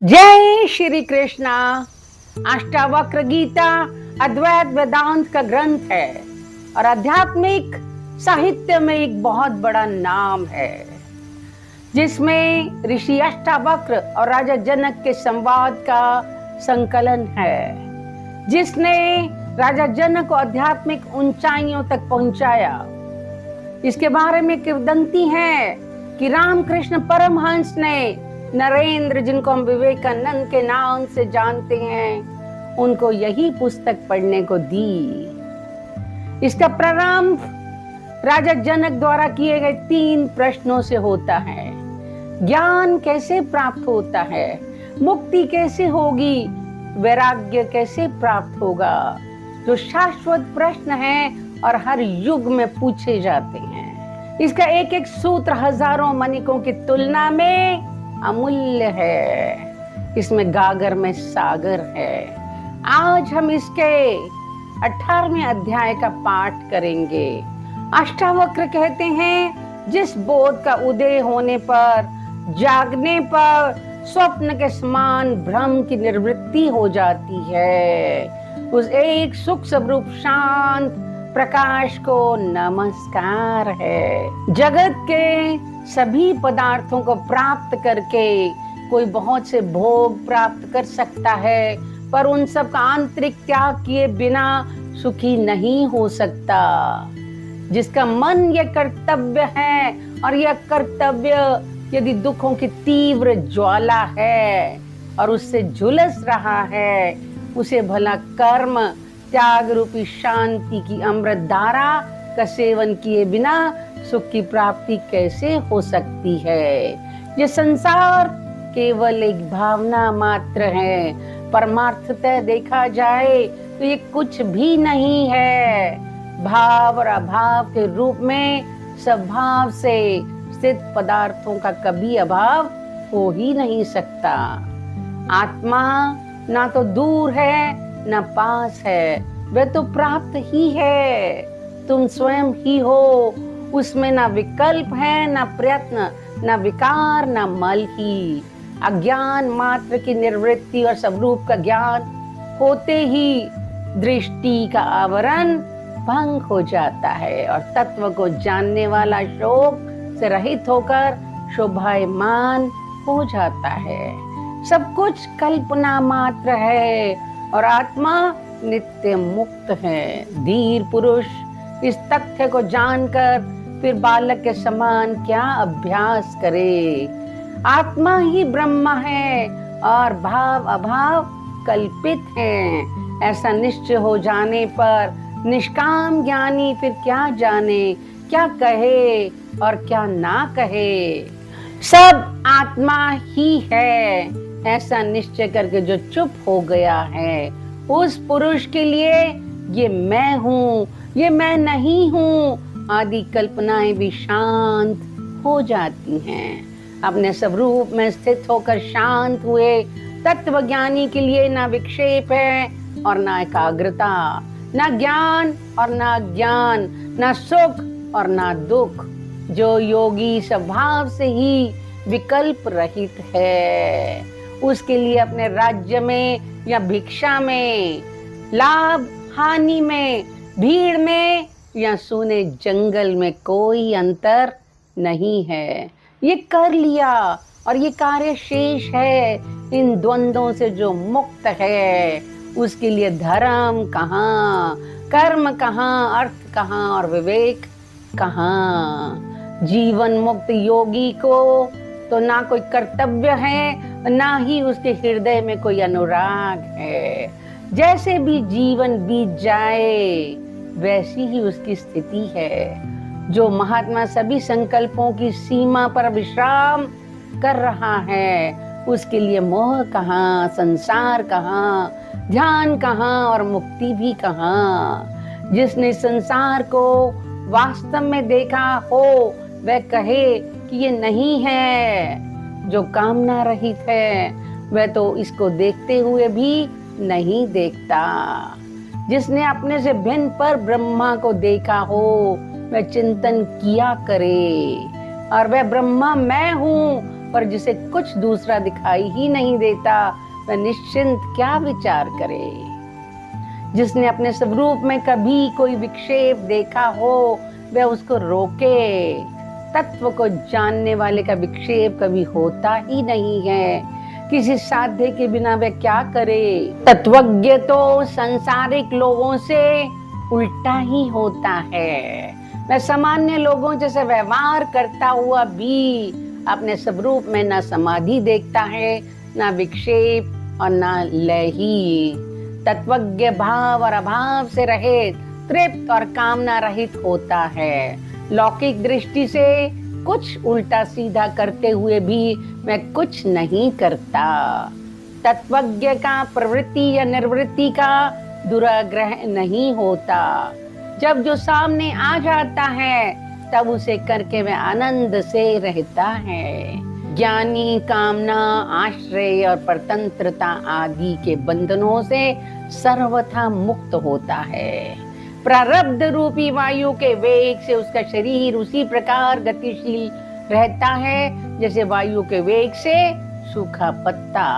जय श्री कृष्णा। अष्टावक्र गीता अद्वैत वेदांत का ग्रंथ है और आध्यात्मिक साहित्य में एक बहुत बड़ा नाम है, जिसमें ऋषि अष्टावक्र और राजा जनक के संवाद का संकलन है, जिसने राजा जनक को आध्यात्मिक ऊंचाइयों तक पहुंचाया। इसके बारे में किंवदंती है कि रामकृष्ण परमहंस ने नरेंद्र, जिनको हम विवेकानंद के नाम से जानते हैं, उनको यही पुस्तक पढ़ने को दी। इसका प्रारंभ राजा जनक द्वारा किए गए 3 प्रश्नों से होता है। ज्ञान कैसे प्राप्त होता है, मुक्ति कैसे होगी, वैराग्य कैसे प्राप्त होगा, जो शाश्वत प्रश्न हैं और हर युग में पूछे जाते हैं। इसका एक एक सूत्र हजारों मणिकों की तुलना में अमूल्य है। इसमें गागर में सागर है। आज हम इसके 18वें अध्याय का पाठ करेंगे। अष्टावक्र कहते हैं, जिस बोध का उदय होने पर, जागने पर स्वप्न के समान भ्रम की निवृत्ति हो जाती है, उस एक सुख स्वरूप शांत प्रकाश को नमस्कार है। जगत के सभी पदार्थों को प्राप्त करके कोई बहुत से भोग प्राप्त कर सकता है, पर उन सब का आंतरिक त्याग किए बिना सुखी नहीं हो सकता। जिसका मन यह कर्तव्य है, और यह कर्तव्य यदि दुखों की तीव्र ज्वाला है और उससे झुलस रहा है, उसे भला कर्म त्याग रूपी शांति की अमृत धारा का सेवन किए बिना सुख की प्राप्ति कैसे हो सकती है। ये संसार केवल एक भावना मात्र है। परमार्थतः देखा जाए तो ये कुछ भी नहीं है। भाव और अभाव के रूप में स्वभाव से स्थित पदार्थों का कभी अभाव हो ही नहीं सकता। आत्मा ना तो दूर है न पास है, वह तो प्राप्त ही है। तुम स्वयं ही हो, उसमें ना विकल्प है, ना प्रयत्न, ना विकार, ना मल ही। अज्ञान मात्र की निवृत्ति और स्वरूप का ज्ञान होते ही दृष्टि का आवरण भंग हो जाता है और तत्व को जानने वाला शोक से रहित होकर शोभायमान हो जाता है। सब कुछ कल्पना मात्र है और आत्मा नित्य मुक्त है। धीर पुरुष इस तथ्य को जानकर फिर बालक के समान क्या अभ्यास करे। आत्मा ही ब्रह्म है और भाव अभाव कल्पित हैं। ऐसा निश्चय हो जाने पर निष्काम ज्ञानी फिर क्या जाने, क्या कहे और क्या ना कहे। सब आत्मा ही है, ऐसा निश्चय करके जो चुप हो गया है, उस पुरुष के लिए ये मैं हूँ, ये मैं नहीं हूँ आदि कल्पनाएं भी शांत हो जाती हैं। अपने स्वरूप में स्थित होकर शांत हुए तत्वज्ञानी के लिए ना विक्षेप है और ना एकाग्रता, ना ज्ञान और ना अज्ञान, ना सुख और ना दुख। जो योगी स्वभाव से ही विकल्प रहित है, उसके लिए अपने राज्य में या भिक्षा में, लाभ हानि में, भीड़ में या सूने जंगल में कोई अंतर नहीं है। ये कर लिया और ये कार्य शेष है। इन द्वंद्वों से जो मुक्त है, उसके लिए धर्म कहाँ, कर्म कहाँ, अर्थ कहाँ और विवेक कहाँ। जीवन मुक्त योगी को तो ना कोई कर्तव्य है, ना ही उसके हृदय में कोई अनुराग है। जैसे भी जीवन बीत जाए वैसी ही उसकी स्थिति है। जो महात्मा सभी संकल्पों की सीमा पर विश्राम कर रहा है, उसके लिए मोह कहाँ, संसार कहाँ, ध्यान कहाँ और मुक्ति भी कहाँ। जिसने संसार को वास्तव में देखा हो, वह कहे कि ये नहीं है। जो कामना रहित है, वह तो इसको देखते हुए भी नहीं देखता। जिसने अपने से भिन्न पर ब्रह्मा को देखा हो, वह चिंतन किया करे और वह ब्रह्मा मैं हूँ पर जिसे कुछ दूसरा दिखाई ही नहीं देता, वह निश्चिंत क्या विचार करे। जिसने अपने स्वरूप में कभी कोई विक्षेप देखा हो, वह उसको रोके। तत्व को जानने वाले का विक्षेप कभी होता ही नहीं है। किसी साध्य के बिना वह क्या करे। तत्वज्ञ तो संसारिक लोगों से उल्टा ही होता है। वह सामान्य लोगों जैसे व्यवहार करता हुआ भी अपने स्वरूप में न समाधि देखता है, न विक्षेप और न लय ही। तत्वज्ञ भाव और अभाव से रहित, तृप्त और कामना रहित होता है। लौकिक दृष्टि से कुछ उल्टा सीधा करते हुए भी मैं कुछ नहीं करता। तत्वज्ञ का प्रवृत्ति या निर्वृत्ति का दुराग्रह नहीं होता। जब जो सामने आ जाता है तब उसे करके वह आनंद से रहता है। ज्ञानी कामना, आश्रय और परतंत्रता आदि के बंधनों से सर्वथा मुक्त होता है। प्रारब्ध रूपी वायु के वेग से उसका शरीर उसी प्रकार गतिशील रहता है जैसे वायु के वेग से सूखा पत्ता।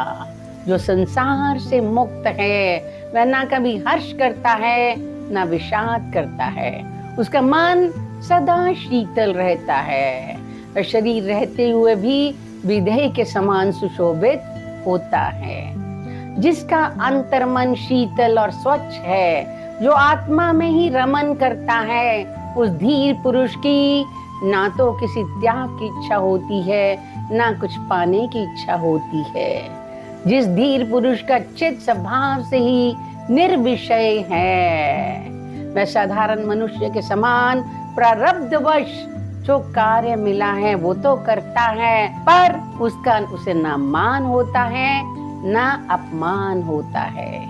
जो संसार से मुक्त है वह ना कभी हर्ष करता है ना विषाद करता है। उसका मन सदा शीतल रहता है। वह शरीर रहते हुए भी विदेह के समान सुशोभित होता है। जिसका अंतर्मन शीतल और स्वच्छ है, जो आत्मा में ही रमन करता है, उस धीर पुरुष की ना तो किसी त्याग की इच्छा होती है, ना कुछ पाने की इच्छा होती है। जिस धीर पुरुष का चित्त स्वभाव से ही निर्विषय है, वह साधारण मनुष्य के समान प्रारब्धवश जो कार्य मिला है वो तो करता है, पर उसका उसे ना मान होता है ना अपमान होता है।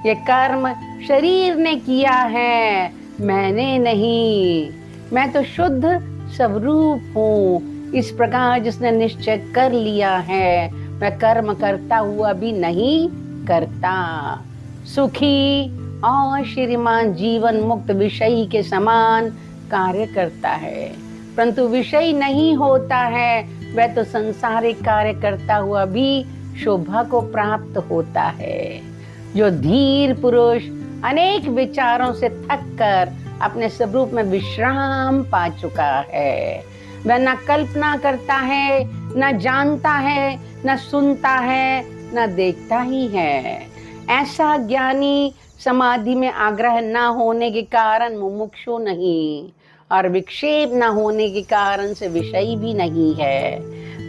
ये कर्म शरीर ने किया है, मैंने नहीं। मैं तो शुद्ध स्वरूप हूँ। इस प्रकार जिसने निश्चय कर लिया है, मैं कर्म करता हुआ भी नहीं करता। सुखी और श्रीमान जीवन मुक्त विषयी के समान कार्य करता है, परंतु विषय नहीं होता है। वह तो संसारिक कार्य करता हुआ भी शोभा को प्राप्त होता है। जो धीर पुरुष अनेक विचारों से थक कर अपने स्वरूप में विश्राम पा चुका है, वह न कल्पना करता है, न जानता है, न सुनता है, न देखता ही है। ऐसा ज्ञानी समाधि में आग्रह न होने के कारण मुमुक्षु नहीं, और विक्षेप न होने के कारण से विषय भी नहीं है।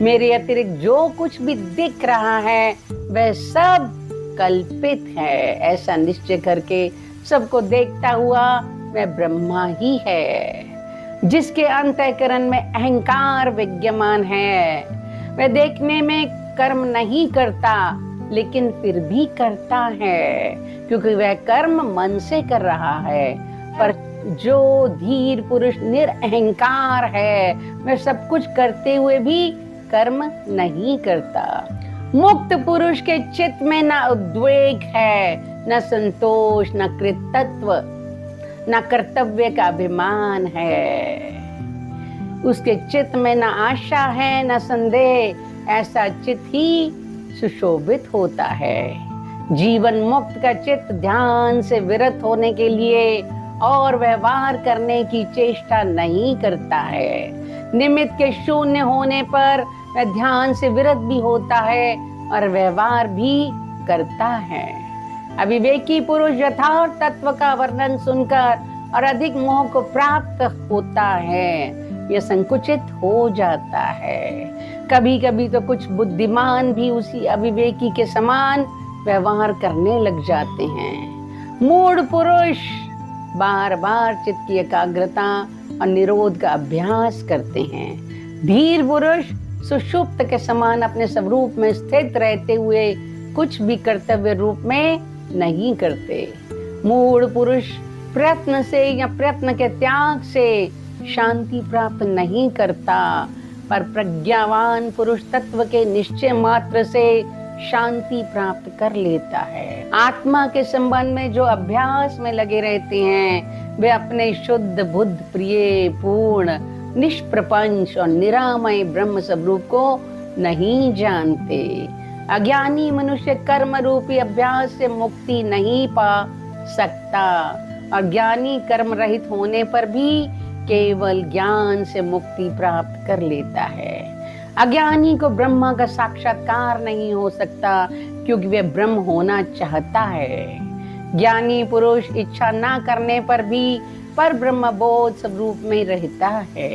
मेरे अतिरिक्त जो कुछ भी दिख रहा है वह सब कल्पित है, ऐसा निश्चय करके सबको देखता हुआ वह ब्रह्मा ही है। जिसके अंतःकरण में अहंकार विद्यमान है, वह देखने में कर्म नहीं करता, लेकिन फिर भी करता है, क्योंकि वह कर्म मन से कर रहा है। पर जो धीर पुरुष निरअहंकार है, वह सब कुछ करते हुए भी कर्म नहीं करता। मुक्त पुरुष के चित्त में न उद्वेग है, न संतोष, न कृतत्व, न कर्तव्य का अभिमान है। उसके चित्त में न आशा है न संदेह। ऐसा चित्त ही सुशोभित होता है। जीवन मुक्त का चित्त ध्यान से विरत होने के लिए और व्यवहार करने की चेष्टा नहीं करता है। निमित्त के शून्य होने पर वह ध्यान से विरत भी होता है और व्यवहार भी करता है। अविवेकी पुरुष यथार्थ तत्व का वर्णन सुनकर और अधिक मोह को प्राप्त होता है, यह संकुचित हो जाता है। कभी कभी तो कुछ बुद्धिमान भी उसी अविवेकी के समान व्यवहार करने लग जाते हैं। मूढ़ पुरुष बार बार चित्त की एकाग्रता और निरोध का अभ्यास करते हैं। धीर पुरुष सुषुप्त के समान अपने स्वरूप में स्थित रहते हुए कुछ भी कर्तव्य रूप में नहीं करते। मूढ़ पुरुष प्रयत्न से या प्रयत्न के त्याग से शांति प्राप्त नहीं करता, पर प्रज्ञावान पुरुष तत्व के निश्चय मात्र से शांति प्राप्त कर लेता है। आत्मा के संबंध में जो अभ्यास में लगे रहते हैं, वे अपने शुद्ध बुद्ध प्रिय पूर्ण निष्प्रपंच और निरामय ब्रह्म स्वरूप को नहीं जानते। अज्ञानी मनुष्य कर्म रूपी अभ्यास से मुक्ति नहीं पा सकता। अज्ञानी कर्म रहित होने पर भी केवल ज्ञान से मुक्ति प्राप्त कर लेता है। अज्ञानी को ब्रह्मा का साक्षात्कार नहीं हो सकता क्योंकि वह ब्रह्म होना चाहता है। ज्ञानी पुरुष इच्छा ना करने पर भी पर ब्रह्म बोध स्वरूप में रहता है।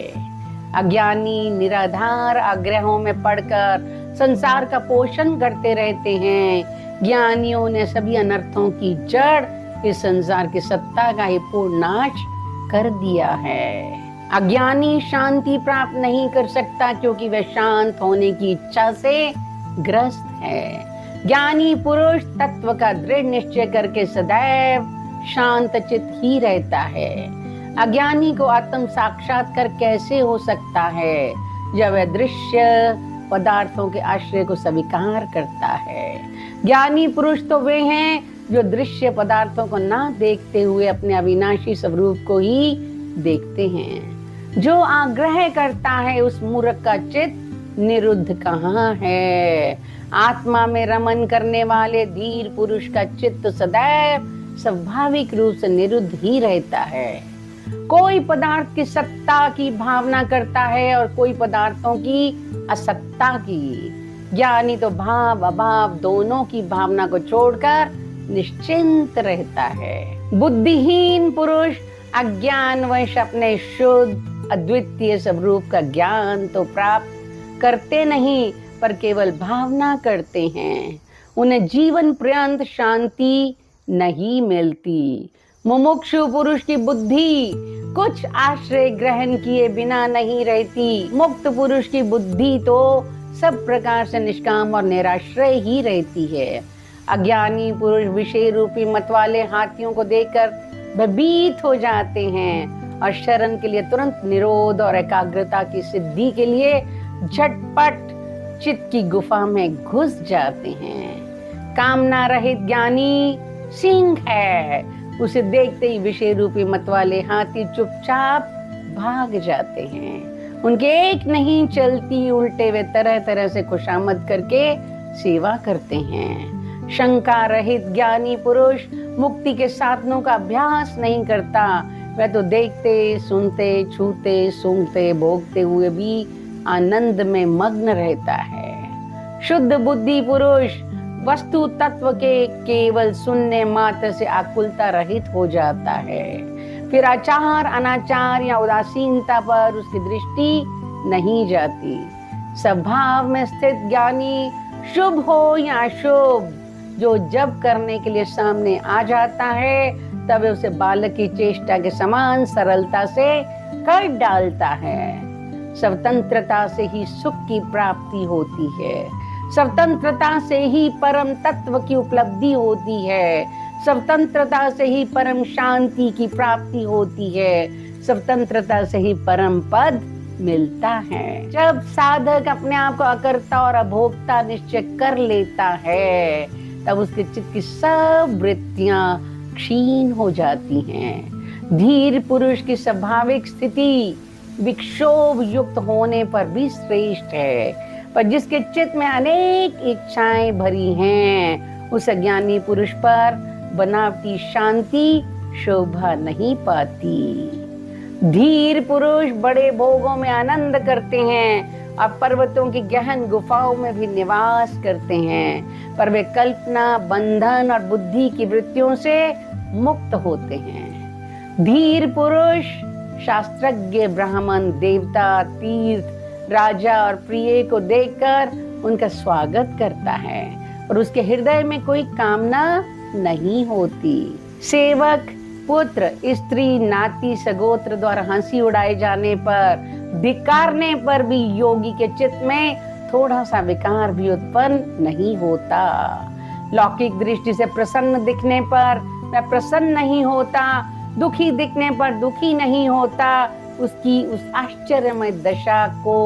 अज्ञानी निराधार आग्रहों में पड़कर संसार का पोषण करते रहते हैं। ज्ञानियों ने सभी अनर्थों की जड़ इस संसार की सत्ता का ही पूर्ण नाश कर दिया है। अज्ञानी शांति प्राप्त नहीं कर सकता क्योंकि वह शांत होने की इच्छा से ग्रस्त है। ज्ञानी पुरुष तत्व का दृढ़ निश्चय करके सदैव शांत चित्त ही रहता है। अज्ञानी को आत्म साक्षात्कार कैसे हो सकता है जब वह दृश्य पदार्थों के आश्रय को स्वीकार करता है। ज्ञानी पुरुष तो वे हैं जो दृश्य पदार्थों को ना देखते हुए अपने अविनाशी स्वरूप को ही देखते हैं। जो आग्रह करता है उस मूर्ख का चित्त निरुद्ध कहाँ है। आत्मा में रमन करने वाले धीर पुरुष का चित्त सदैव स्वाभाविक रूप से निरुद्ध ही रहता है। कोई पदार्थ की सत्ता की भावना करता है और कोई पदार्थों की असत्ता की। ज्ञानी तो भाव अभाव दोनों की भावना को छोड़कर निश्चिंत रहता है। बुद्धिहीन पुरुष अज्ञानवश अपने शुद्ध अद्वितीय स्वरूप का ज्ञान तो प्राप्त करते नहीं पर केवल भावना करते हैं। उन्हें जीवन पर्यंत शांति नहीं मिलती। मुमुक्षु पुरुष की बुद्धि कुछ आश्रय ग्रहण किए बिना नहीं रहती। मुक्त पुरुष की बुद्धि तो सब प्रकार से निष्काम और निराश्रय ही रहती है। अज्ञानी पुरुष विषय रूपी मत वाले हाथियों को देखकर भयभीत हो जाते हैं और शरण के लिए तुरंत निरोध और एकाग्रता की सिद्धि के लिए झटपट चित्त की गुफा में घुस जाते हैं। कामना रहित ज्ञानी सिंह है। उसे देखते ही विषय रूपी मत वाले हाथी चुपचाप भाग जाते हैं। उनके एक नहीं चलती, उल्टे वे तरह तरह से खुशामद करके सेवा करते हैं। शंका रहित ज्ञानी पुरुष मुक्ति के साधनों का अभ्यास नहीं करता। वह तो देखते, सुनते, छूते, सूंघते, भोगते हुए भी आनंद में मग्न रहता है। शुद्ध बुद्धि पुरुष वस्तु तत्व के केवल सुनने मात्र से आकुलता रहित हो जाता है। फिर आचार, अनाचार या उदासीनता पर उसकी दृष्टि नहीं जाती। स्वभाव में स्थित ज्ञानी शुभ हो या अशुभ जो जब करने के लिए सामने आ जाता है तब उसे बालक की चेष्टा के समान सरलता से कर डालता है। स्वतंत्रता से ही सुख की प्राप्ति होती है। स्वतंत्रता से ही परम तत्व की उपलब्धि होती है। स्वतंत्रता से ही परम शांति की प्राप्ति होती है। स्वतंत्रता से ही परम पद मिलता है। जब साधक अपने आप को अकर्ता और अभोक्ता निश्चय कर लेता है तब उसके चित्त की सब वृत्तियां क्षीण हो जाती हैं। धीर पुरुष की स्वाभाविक स्थिति विक्षोभ युक्त होने पर भी श्रेष्ठ है, पर जिसके चित्त में अनेक इच्छाएं भरी हैं उस अज्ञानी पुरुष पर बनावटी शांति शोभा नहीं पाती। धीर पुरुष बड़े भोगों में आनंद करते हैं और पर्वतों की गहन गुफाओं में भी निवास करते हैं, पर वे कल्पना, बंधन और बुद्धि की वृत्तियों से मुक्त होते हैं। धीर पुरुष शास्त्रज्ञ, ब्राह्मण, देवता, तीर्थ, राजा और प्रिय को देखकर उनका स्वागत करता है और उसके हृदय में कोई कामना नहीं होती। सेवक, पुत्र, स्त्री, नाती, सगोत्र द्वारा हंसी उड़ाए जाने पर, धिक्कारने पर भी योगी के चित्त में थोड़ा सा विकार भी उत्पन्न नहीं होता। लौकिक दृष्टि से प्रसन्न दिखने पर वह प्रसन्न नहीं होता, दुखी दिखने पर दुखी नहीं होता। उसकी उस आश्चर्यमय दशा को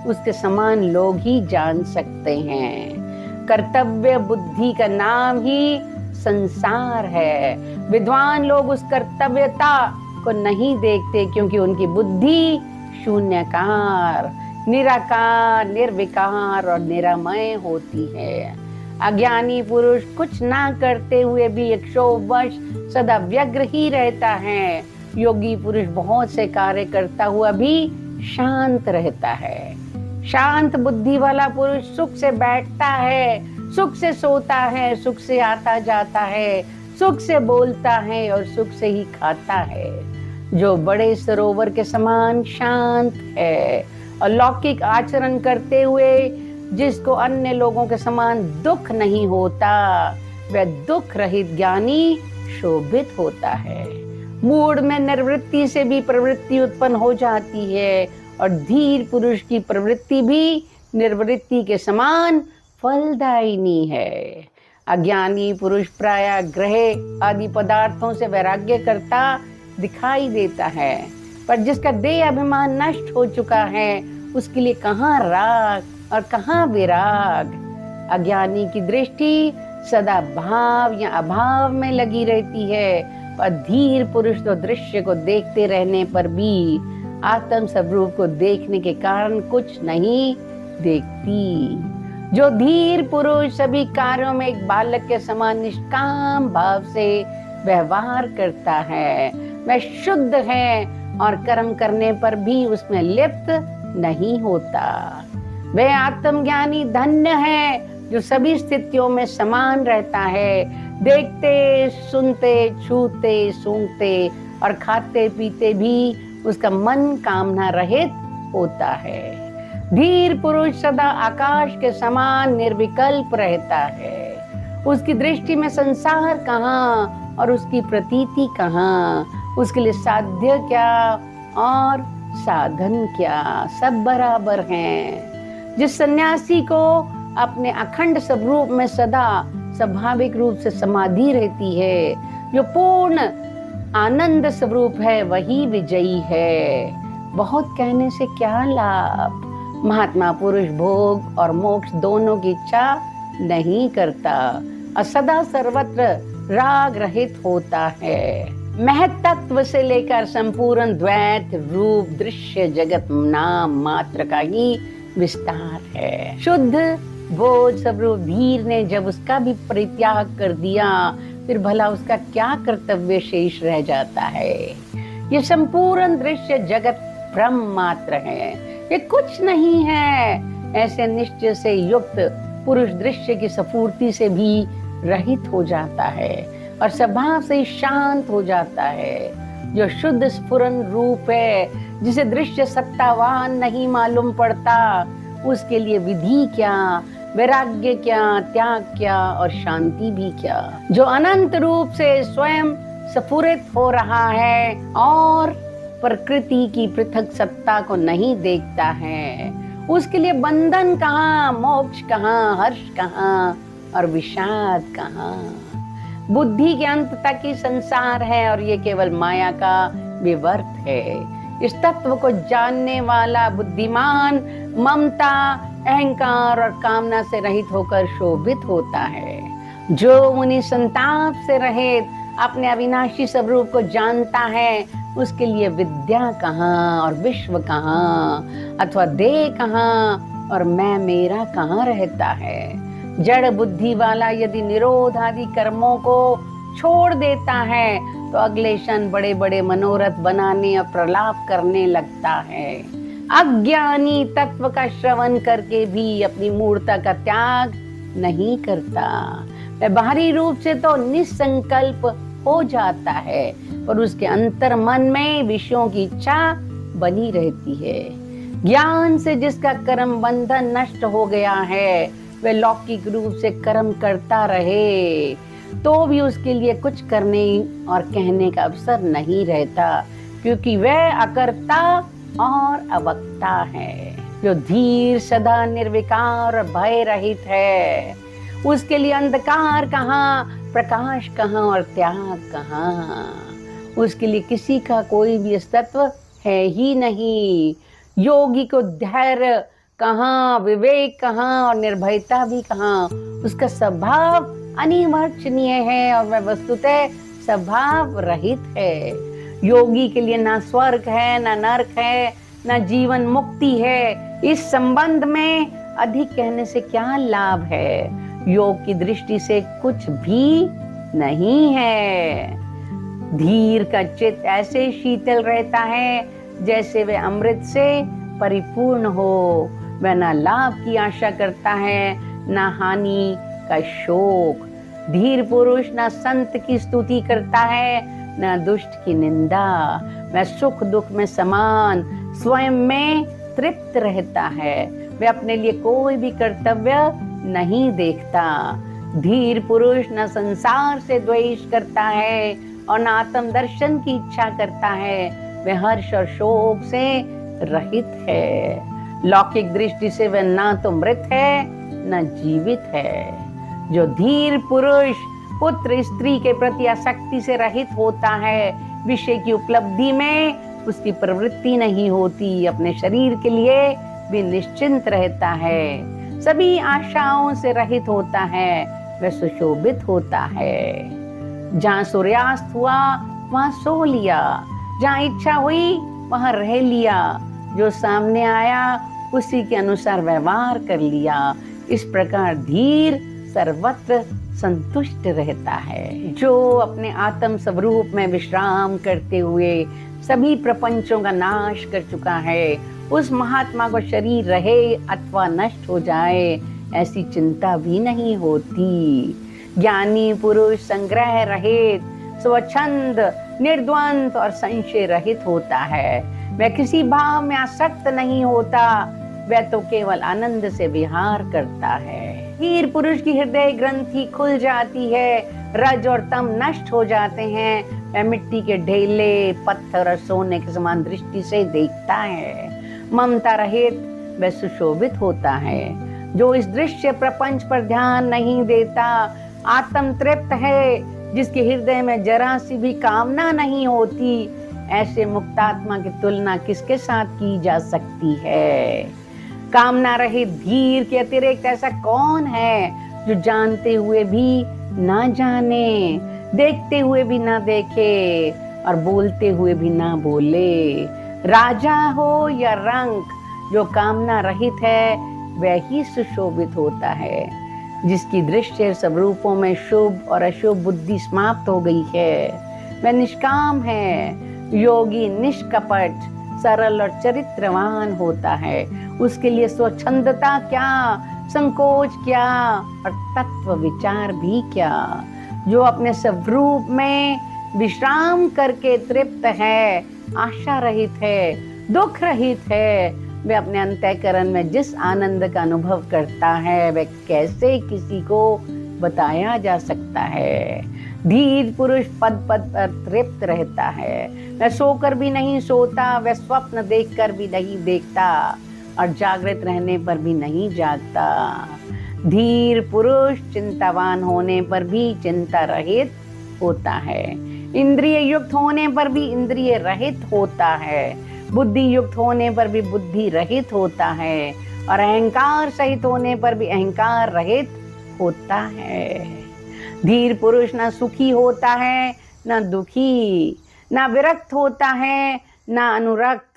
उसके समान लोग ही जान सकते हैं। कर्तव्य बुद्धि का नाम ही संसार है। विद्वान लोग उस कर्तव्यता को नहीं देखते क्योंकि उनकी बुद्धि शून्यकार निराकार, निर्विकार और निरामय होती है। अज्ञानी पुरुष कुछ ना करते हुए भी क्षोभवश सदा व्यग्र ही रहता है। योगी पुरुष बहुत से कार्य करता हुआ भी शांत रहता है। शांत बुद्धि वाला पुरुष सुख से बैठता है, सुख से सोता है, सुख से आता जाता है, सुख से बोलता है और सुख से ही खाता है। जो बड़े सरोवर के समान शांत है और लौकिक आचरण करते हुए जिसको अन्य लोगों के समान दुख नहीं होता, वह दुख रहित ज्ञानी शोभित होता है। मूड में निर्वृत्ति से भी प्रवृत्ति उत्पन्न हो जाती है और धीर पुरुष की प्रवृत्ति भी निर्वृत्ति के समान फलदायिनी है। अज्ञानी पुरुष प्रायः ग्रह आदि पदार्थों से वैराग्य करता दिखाई देता है, पर जिसका देह अभिमान नष्ट हो चुका है उसके लिए कहाँ राग और कहाँ विराग। अज्ञानी की दृष्टि सदा भाव या अभाव में लगी रहती है, पर धीर पुरुष तो दृश्य को देखते रहने पर भी आत्म स्वरूप को देखने के कारण कुछ नहीं देखती। जो धीर पुरुष सभी कार्यों में एक बालक के समान निष्काम भाव से व्यवहार करता है, वह शुद्ध है और कर्म करने पर भी उसमें लिप्त नहीं होता। वह आत्मज्ञानी धन्य है जो सभी स्थितियों में समान रहता है, देखते, सुनते, छूते, सूंघते और खाते पीते भी उसका मन कामना रहित होता है। धीर पुरुष सदा आकाश के समान निर्विकल्प रहता है। उसकी दृष्टि में संसार कहाँ और उसकी प्रतीति कहाँ, उसके लिए साध्य क्या और साधन क्या, सब बराबर हैं। जिस सन्यासी को अपने अखंड स्वरूप में सदा स्वाभाविक रूप से समाधि रहती है, जो पूर्ण आनंद स्वरूप है, वही विजयी है। बहुत कहने से क्या लाभ। महात्मा पुरुष भोग और मोक्ष दोनों की इच्छा नहीं करता और सदा सर्वत्र राग रहित होता है। महत्त्व से लेकर संपूर्ण द्वैत रूप दृश्य जगत नाम मात्र का ही विस्तार है। शुद्ध बोध स्वरूप धीर ने जब उसका भी परित्याग कर दिया, फिर भला उसका क्या कर्तव्य शेष रह जाता है। ये संपूर्ण दृश्य जगत ब्रह्म मात्र है, ये कुछ नहीं है। ऐसे निश्चय से युक्त पुरुष दृश्य की स्फूर्ति से भी रहित हो जाता है और स्वभाव से शांत हो जाता है। जो शुद्ध स्फुरन रूप है, जिसे दृश्य सत्तावान नहीं मालूम पड़ता, उसके लिए विधि क्या, वैराग्य क्या, त्याग क्या और शांति भी क्या। जो अनंत रूप से स्वयं स्फुरित हो रहा है और प्रकृति की पृथक सत्ता को नहीं देखता है, उसके लिए बंधन कहाँ, मोक्ष कहाँ, हर्ष कहाँ और विषाद कहाँ। बुद्धि के अंत तक ही संसार है और ये केवल माया का विवर्त है। इस तत्व को जानने वाला बुद्धिमान ममता, अहंकार और कामना से रहित होकर शोभित होता है। जो मुनि संताप से रहित अपने अविनाशी स्वरूप को जानता है, उसके लिए विद्या कहाँ और विश्व कहाँ, अथवा देह कहाँ और मैं मेरा कहाँ रहता है। जड़ बुद्धि वाला यदि निरोध आदि कर्मों को छोड़ देता है तो अगले क्षण बड़े बड़े मनोरथ बनाने और प्रलाप करने लगता है। अज्ञानी तत्व का श्रवण करके भी अपनी मूर्ता का त्याग नहीं करता। वह बाहरी रूप से तो निसंकल्प हो जाता है, पर उसके अंतर मन में विषयों की इच्छा बनी रहती है। ज्ञान से जिसका कर्म बंधन नष्ट हो गया है, वह लौकिक रूप से कर्म करता रहे तो भी उसके लिए कुछ करने और कहने का अवसर नहीं रहता, क्योंकि वह अकर्ता और अवक्ता है। जो धीर सदा निर्विकार और भय रहित है, उसके लिए अंधकार कहाँ, प्रकाश कहाँ और त्याग कहाँ। उसके लिए किसी का कोई भी अस्तित्व है ही नहीं। योगी को धैर्य कहाँ, विवेक कहाँ और निर्भयता भी कहाँ। उसका स्वभाव अनिवर्चनीय है और वह वस्तुतः स्वभाव रहित है। योगी के लिए ना स्वर्ग है, ना नरक है, ना जीवन मुक्ति है, इस संबंध में अधिक कहने से क्या लाभ है? योग की दृष्टि से कुछ भी नहीं है। धीर का चित्त ऐसे शीतल रहता है जैसे वे अमृत से परिपूर्ण हो। वह न लाभ की आशा करता है न हानि का शोक। धीर पुरुष न संत की स्तुति करता है न दुष्ट की निंदा। वह सुख दुख में समान स्वयं में तृप्त रहता है। वह अपने लिए कोई भी कर्तव्य नहीं देखता। धीर पुरुष न संसार से द्वेष करता है और न आत्म दर्शन की इच्छा करता है। वह हर्ष और शोक से रहित है। लौकिक दृष्टि से वह ना तो मृत है न जीवित है। जो धीर पुरुष पुत्र स्त्री के प्रति आसक्ति से रहित होता है, विषय की उपलब्धि में उसकी प्रवृत्ति नहीं होती, अपने शरीर के लिए भी निश्चिंत रहता है, सभी आशाओं से रहित होता है, वह सुशोभित होता है। जहाँ सूर्यास्त हुआ वहाँ सो लिया, जहाँ इच्छा हुई वहाँ रह लिया, जो सामने आया उसी के अनुसार व्यवहार कर लिया। इस प्रकार धीर सर्वत्र संतुष्ट रहता है। जो अपने आत्म स्वरूप में विश्राम करते हुए सभी प्रपंचों का नाश कर चुका है, उस महात्मा को शरीर रहे अथवा नष्ट हो जाए ऐसी चिंता भी नहीं होती। ज्ञानी पुरुष संग्रह रहित, स्वच्छंद, निर्द्वंद और संशय रहित होता है। वह किसी भाव में आसक्त नहीं होता, वह तो केवल आनंद से विहार करता है। धीर पुरुष की हृदय ग्रंथि खुल जाती है, रज और तम नष्ट हो जाते हैं। वह मिट्टी के ढेले, पत्थर और सोने के समान दृष्टि से देखता है। ममता रहित वह सुशोभित होता है। जो इस दृश्य प्रपंच पर ध्यान नहीं देता, आत्म तृप्त है, जिसके हृदय में जरा सी भी कामना नहीं होती, ऐसे मुक्तात्मा की तुलना किसके साथ की जा सकती है? कामना रहित धीर के अतिरिक्त ऐसा कौन है जो जानते हुए भी ना जाने, देखते हुए भी ना देखे और बोलते हुए भी ना बोले? राजा हो या रंक, जो कामना रहित है वह ही सुशोभित होता है। जिसकी दृश्य सब रूपों में शुभ और अशुभ बुद्धि समाप्त हो गई है, वह निष्काम है। योगी निष्कपट, सरल और चरित्रवान होता है। उसके लिए स्वच्छंदता क्या, संकोच क्या और तत्व विचार भी क्या। जो अपने स्वरूप में विश्राम करके तृप्त है, आशा रहित है, दुख रहित है, वह अपने अंतःकरण में जिस आनंद का अनुभव करता है वह कैसे किसी को बताया जा सकता है। धीर पुरुष पद पद पर तृप्त रहता है। वह सोकर भी नहीं सोता, वह स्वप्न देखकर भी नहीं देखता और जागृत रहने पर भी नहीं जागता। धीर पुरुष चिंतावान होने पर भी चिंता रहित होता है। इंद्रिय युक्त होने पर भी इंद्रिय रहित होता है। बुद्धि युक्त होने पर भी बुद्धि रहित होता है और अहंकार सहित होने पर भी अहंकार रहित होता है। धीर पुरुष न सुखी होता है न दुखी, न विरक्त होता है न अनुरक्त,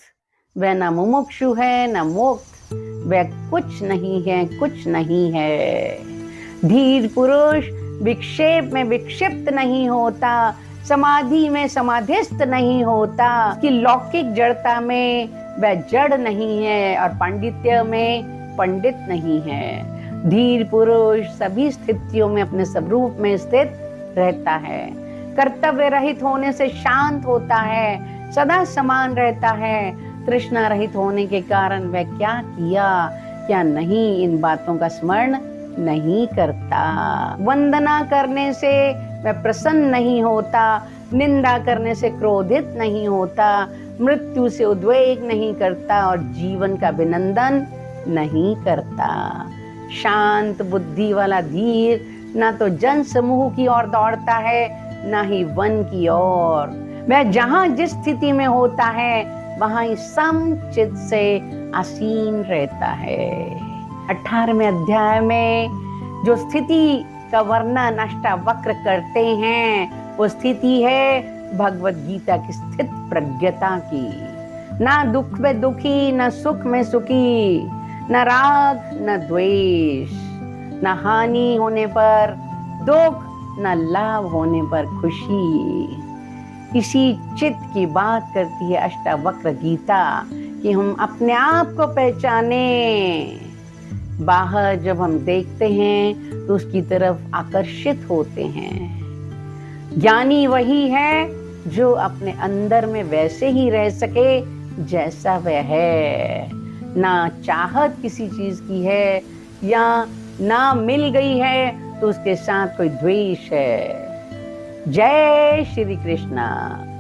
वह न मुमुक्षु है न मुक्त, वह कुछ नहीं है, कुछ नहीं है। धीर पुरुष विक्षेप में विक्षिप्त नहीं होता, समाधि में समाधिस्थ नहीं होता, कि लौकिक जड़ता में वह जड़ नहीं है और पांडित्य में पंडित नहीं है। धीर पुरुष सभी स्थितियों में अपने स्वरूप में स्थित रहता है। कर्तव्य रहित होने से शांत होता है, सदा समान रहता है। तृष्णा रहित होने के कारण वह क्या किया क्या नहीं, इन बातों का स्मरण नहीं करता। वंदना करने से वह प्रसन्न नहीं होता, निंदा करने से क्रोधित नहीं होता, मृत्यु से उद्वेग नहीं करता और जीवन का अभिनंदन नहीं करता। शांत बुद्धि वाला धीर ना तो जन समूह की ओर दौड़ता है ना ही वन की ओर। वह जहाँ जिस स्थिति में होता है वहाँ ही समचित से आसीन रहता है। 18वें अध्याय में जो स्थिति का वर्णन अष्टावक्र करते हैं वो स्थिति है भगवत गीता की स्थित प्रज्ञता की। ना दुख में दुखी, ना सुख में सुखी, न राग न द्वेष, न हानि होने पर दुख, न लाभ होने पर खुशी। इसी चित्त की बात करती है अष्टावक्र गीता कि हम अपने आप को पहचाने। बाहर जब हम देखते हैं तो उसकी तरफ आकर्षित होते हैं। ज्ञानी वही है जो अपने अंदर में वैसे ही रह सके जैसा वह है, ना चाहत किसी चीज की है या ना मिल गई है तो उसके साथ कोई द्वेष है। जय श्री कृष्णा।